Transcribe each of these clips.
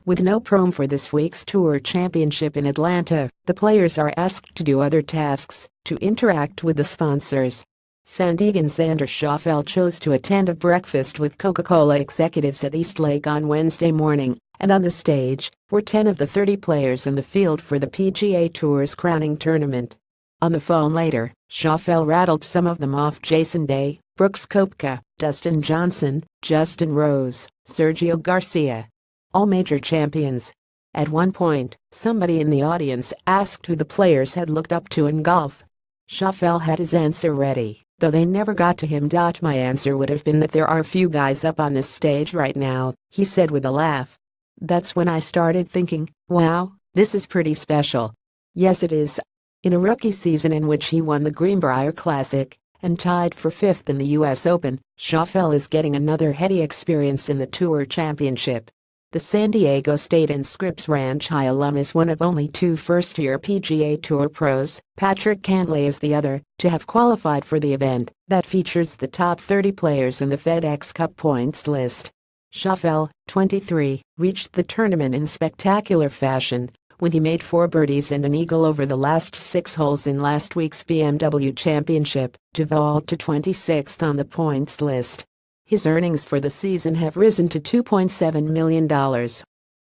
With no proam for this week's Tour Championship in Atlanta, the players are asked to do other tasks to interact with the sponsors. Sandigan Xander Schauffele chose to attend a breakfast with Coca-Cola executives at East Lake on Wednesday morning, and on the stage were 10 of the 30 players in the field for the PGA Tour's crowning tournament. On the phone later, Schauffele rattled some of them off: Jason Day, Brooks Koepka, Dustin Johnson, Justin Rose, Sergio Garcia. All major champions. At one point, somebody in the audience asked who the players had looked up to in golf. Schauffele had his answer ready, though they never got to him. My answer would have been that there are a few guys up on this stage right now, he said with a laugh. That's when I started thinking, wow, this is pretty special. Yes, it is. In a rookie season in which he won the Greenbrier Classic and tied for 5th in the U.S. Open, Schauffele is getting another heady experience in the Tour Championship. The San Diego State and Scripps Ranch High alum is one of only 2 first-year PGA Tour pros. Patrick Cantlay is the other to have qualified for the event that features the top 30 players in the FedEx Cup points list. Schauffele, 23, reached the tournament in spectacular fashion when he made 4 birdies and an eagle over the last 6 holes in last week's BMW Championship to vault to 26th on the points list. His earnings for the season have risen to $2.7 million.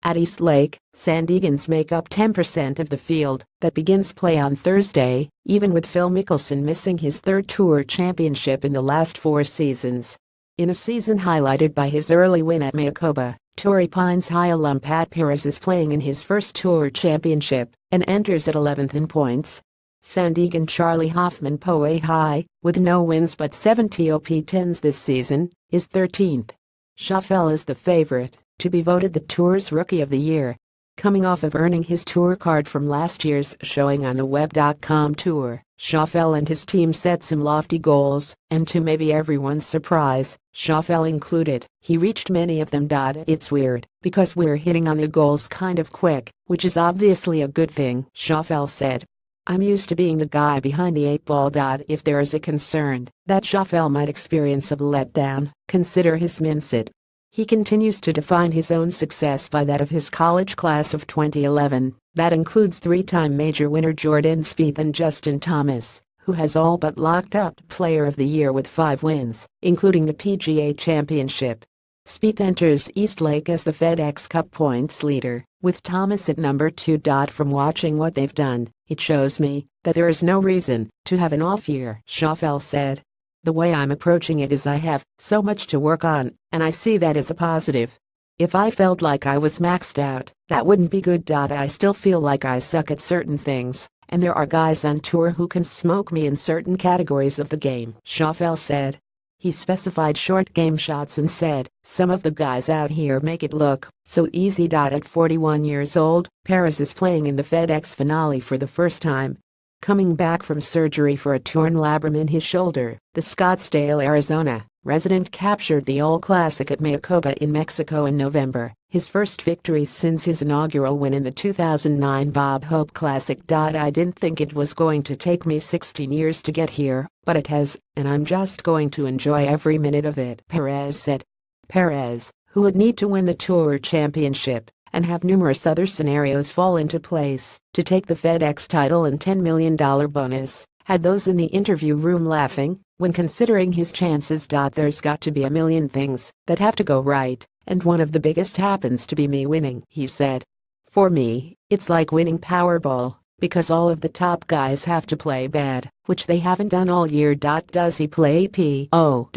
At East Lake, Sandigans make up 10% of the field that begins play on Thursday, even with Phil Mickelson missing his 3rd Tour Championship in the last 4 seasons. In a season highlighted by his early win at Mayakoba, Torrey Pines High alum Pat Perez is playing in his first Tour Championship and enters at 11th in points. Sandigan Charlie Hoffman Poa High, with no wins but 7 top 10s this season, is 13th. Schauffele is the favorite to be voted the Tour's Rookie of the Year, coming off of earning his tour card from last year's showing on the Web.com Tour. Schauffele and his team set some lofty goals, and to maybe everyone's surprise, Schauffele included, he reached many of them. It's weird, because we're hitting on the goals kind of quick, which is obviously a good thing, Schauffele said. I'm used to being the guy behind the 8 ball. If there is a concern that Schauffele might experience a letdown, consider his mindset. He continues to define his own success by that of his college class of 2011, that includes 3-time major winner Jordan Spieth and Justin Thomas, who has all but locked up Player of the Year with 5 wins, including the PGA Championship. Spieth enters East Lake as the FedEx Cup points leader, with Thomas at number 2. From watching what they've done, it shows me that there is no reason to have an off year, Schauffele said. The way I'm approaching it is I have so much to work on, and I see that as a positive. If I felt like I was maxed out, that wouldn't be good. I still feel like I suck at certain things, and there are guys on tour who can smoke me in certain categories of the game, Schauffele said. He specified short game shots and said, some of the guys out here make it look so easy. At 41 years old, Perez is playing in the FedEx finale for the first time. Coming back from surgery for a torn labrum in his shoulder, the Scottsdale, Arizona resident captured the All Classic at Mayakoba in Mexico in November, his first victory since his inaugural win in the 2009 Bob Hope Classic. I didn't think it was going to take me 16 years to get here, but it has, and I'm just going to enjoy every minute of it, Perez said. Perez, who would need to win the Tour Championship and have numerous other scenarios fall into place to take the FedEx title and $10 million bonus, had those in the interview room laughing when considering his chances. There's got to be a million things that have to go right, and one of the biggest happens to be me winning, he said. For me, it's like winning Powerball, because all of the top guys have to play bad, which they haven't done all year. Does he play Powerball?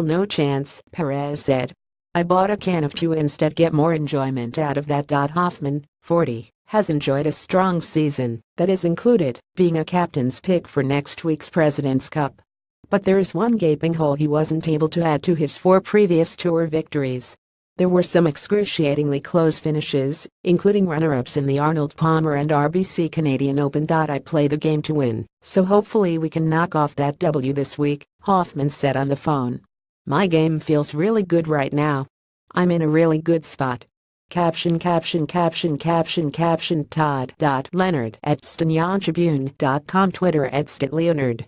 No chance, Perez said. I bought a can of Chew instead, get more enjoyment out of that. Hoffman, 40, has enjoyed a strong season that has included being a captain's pick for next week's President's Cup. But there is one gaping hole he wasn't able to add to his 4 previous tour victories. There were some excruciatingly close finishes, including runner-ups in the Arnold Palmer and RBC Canadian Open. I play the game to win, so hopefully we can knock off that W this week, Hoffman said on the phone. My game feels really good right now. I'm in a really good spot. Caption Todd. Leonard at StanionTribune.com, Twitter at StatLeonard.